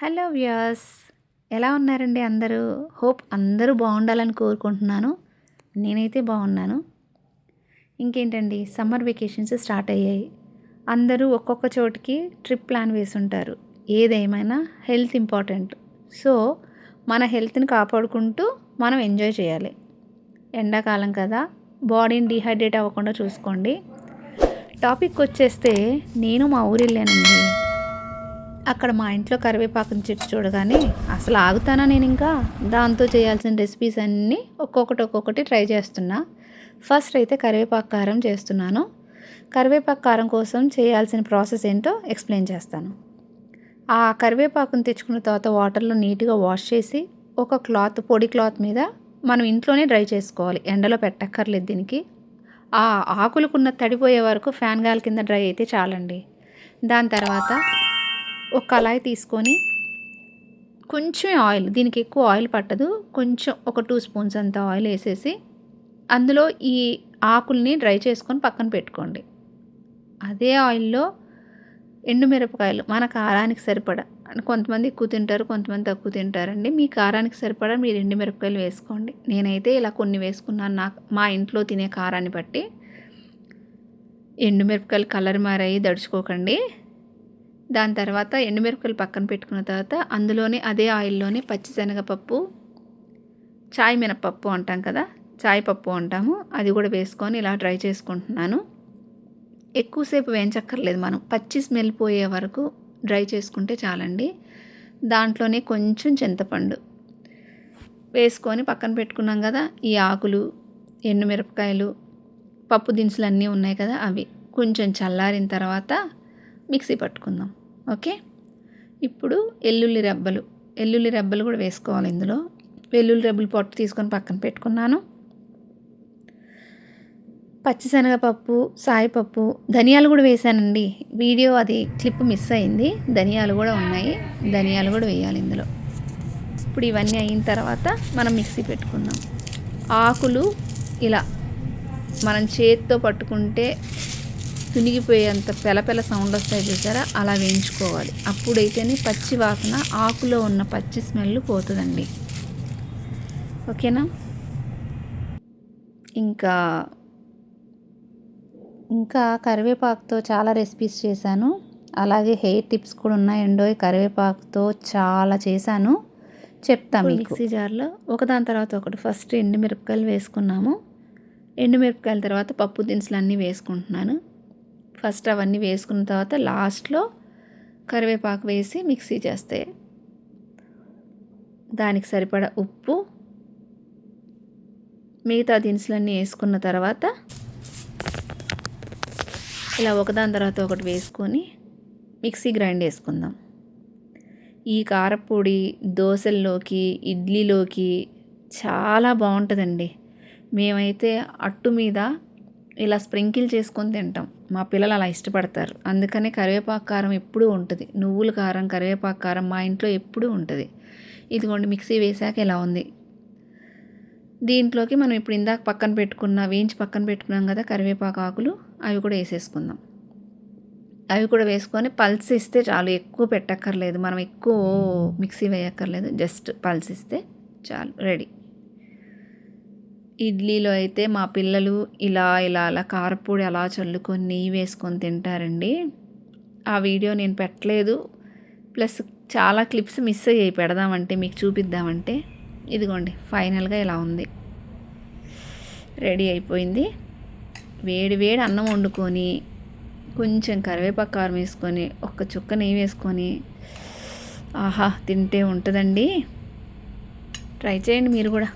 Hello viewers, ఎలా ఉన్నారండి అందరూ? హోప్ అందరూ బాగుండాలని కోరుకుంటున్నాను. నేనైతే బాగున్నాను. ఇంకేంటండి, సమ్మర్ వెకేషన్స్ స్టార్ట్ అయ్యాయి. అందరూ ఒక్కొక్క చోటికి ట్రిప్ ప్లాన్ వేసుంటారు. ఏదేమైనా హెల్త్ ఇంపార్టెంట్. సో మన హెల్త్ని కాపాడుకుంటూ మనం ఎంజాయ్ చేయాలి. ఎండాకాలం కదా, బాడీని డీహైడ్రేట్ అవ్వకుండా చూసుకోండి. టాపిక్ వచ్చేస్తే, నేను మా ఊరు వెళ్ళానండి. అక్కడ మా ఇంట్లో కరివేపాకుని చెట్టు చూడగానే అసలు ఆగుతానా నేను ఇంకా? దాంతో చేయాల్సిన రెసిపీస్ అన్నీ ఒక్కొక్కటి ట్రై చేస్తున్నా. ఫస్ట్ అయితే కరివేపాకు కారం చేస్తున్నాను. కరివేపాకు కారం కోసం చేయాల్సిన ప్రాసెస్ ఏంటో ఎక్స్ప్లెయిన్ చేస్తాను. ఆ కరివేపాకుని తెచ్చుకున్న తర్వాత వాటర్లో నీట్గా వాష్ చేసి ఒక క్లాత్, పొడి క్లాత్ మీద మనం ఇంట్లోనే డ్రై చేసుకోవాలి. ఎండలో పెట్టక్కర్లేదు దీనికి. ఆ ఆకులకున్న తడిపోయే వరకు ఫ్యాన్ గాలి కింద డ్రై అయితే చాలండి. దాని తర్వాత ఒక కళాయి తీసుకొని కొంచెం ఆయిల్, దీనికి ఎక్కువ ఆయిల్ పట్టదు, కొంచెం ఒక 2 స్పూన్స్ అంత ఆయిల్ వేసేసి అందులో ఈ ఆకుల్ని డ్రై చేసుకొని పక్కన పెట్టుకోండి. అదే ఆయిల్లో ఎండుమిరపకాయలు మన కారానికి సరిపడా, కొంతమంది ఎక్కువ తింటారు, కొంతమంది తక్కువ తింటారండి. మీ కారానికి సరిపడా మీరు ఎండుమిరపకాయలు వేసుకోండి. నేనైతే ఇలా కొన్ని వేసుకున్నాను, మా ఇంట్లో తినే కారాన్ని బట్టి. ఎండుమిరపకాయలు కలర్ మారాయి దడుచుకోకండి. దాని తర్వాత ఎండుమిరపకాయలు పక్కన పెట్టుకున్న తర్వాత అందులోనే అదే ఆయిల్లోనే పచ్చిశనగపప్పు, చాయ్ మినపప్పు అంటాం కదా, చాయ్ పప్పు అంటాము, అది కూడా వేసుకొని ఇలా డ్రై చేసుకుంటున్నాను. ఎక్కువసేపు వేయించక్కర్లేదు, మనం పచ్చి స్మెల్ పోయే వరకు డ్రై చేసుకుంటే చాలండి. దాంట్లోనే కొంచెం చింతపండు వేసుకొని పక్కన పెట్టుకున్నాం కదా, ఈ ఆకులు, ఎండుమిరపకాయలు, పప్పు దినుసులు అన్నీ ఉన్నాయి కదా, అవి కొంచెం చల్లారిన తర్వాత మిక్సీ పట్టుకుందాం. ఓకే, ఇప్పుడు వెల్లుల్లి రెబ్బలు కూడా వేసుకోవాలి ఇందులో. వెల్లుల్లి రెబ్బలు పొట్టు తీసుకొని పక్కన పెట్టుకున్నాను. పచ్చిశనగపప్పు, సాయిపప్పు, ధనియాలు కూడా వేసానండి. వీడియో అది క్లిప్ మిస్ అయింది. ధనియాలు కూడా ఉన్నాయి, ధనియాలు కూడా వేయాలి ఇందులో. ఇప్పుడు ఇవన్నీ అయిన తర్వాత మనం మిక్సీ పెట్టుకుందాం. ఆకులు ఇలా మనం చేతితో పట్టుకుంటే తునిగిపోయేంత పెల సౌండ్ వస్తాయి చూసారా, అలా వేయించుకోవాలి. అప్పుడైతేనే పచ్చి వాసన, ఆకులో ఉన్న పచ్చి స్మెల్ పోతుందండి. ఓకేనా? ఇంకా కరివేపాకుతో చాలా రెసిపీస్ చేశాను. అలాగే హెయిర్ టిప్స్ కూడా ఉన్నాయండో. కరివేపాకుతో చాలా చేశాను, చెప్తాను మీకు. మిక్సీ జార్లో ఒకదాని తర్వాత ఒకటి ఫస్ట్ ఎండుమిరపకాయలు వేసుకున్నాము. ఎండుమిరపకాయల తర్వాత పప్పు దినుసులు అన్నీ వేసుకుంటున్నాను. ఫస్ట్ అవన్నీ వేసుకున్న తర్వాత లాస్ట్లో కరివేపాకు వేసి మిక్సీ చేస్తే, దానికి సరిపడా ఉప్పు, మిగతా దినుసులన్నీ వేసుకున్న తర్వాత ఇలా ఒకదాని తర్వాత ఒకటి వేసుకొని మిక్సీ గ్రైండ్ చేసుకుందాం. ఈ కారపొడి దోశల్లోకి, ఇడ్లీలోకి చాలా బాగుంటుందండి. మేమైతే అట్టు మీద ఇలా స్ప్రింకిల్ చేసుకొని తింటాం. మా పిల్లలు అలా ఇష్టపడతారు. అందుకనే కరివేపాకు కారం ఎప్పుడూ ఉంటుంది. నువ్వుల కారం, కరివేపాకు కారం మా ఇంట్లో ఎప్పుడూ ఉంటుంది. ఇదిగోండి, మిక్సీ వేసాక ఇలా ఉంది. దీంట్లోకి మనం ఇప్పుడు ఇందాక వేయించి పక్కన పెట్టుకున్నాం కదా కరివేపాకు ఆకులు, అవి కూడా వేసేసుకుందాం. అవి కూడా వేసుకొని పల్స్ ఇస్తే చాలు, ఎక్కువ పెట్టక్కర్లేదు, మనం ఎక్కువ మిక్సీ వేయక్కర్లేదు, జస్ట్ పల్స్ ఇస్తే చాలు, రెడీ. ఇడ్లీలో అయితే మా పిల్లలు ఇలా కారపొడి అలా చల్లుకొని నెయ్యి వేసుకొని తింటారండి. ఆ వీడియో నేను పెట్టలేదు, ప్లస్ చాలా క్లిప్స్ మిస్ అయ్యాయి పెడదామంటే, మీకు చూపిద్దామంటే. ఇదిగోండి, ఫైనల్గా ఇలా ఉంది, రెడీ అయిపోయింది. వేడి అన్నం వండుకొని కొంచెం కరివేపాకు కారం వేసుకొని ఒక్క చుక్క నెయ్యి వేసుకొని ఆహా తింటే ఉంటుందండి. ట్రై చేయండి మీరు కూడా.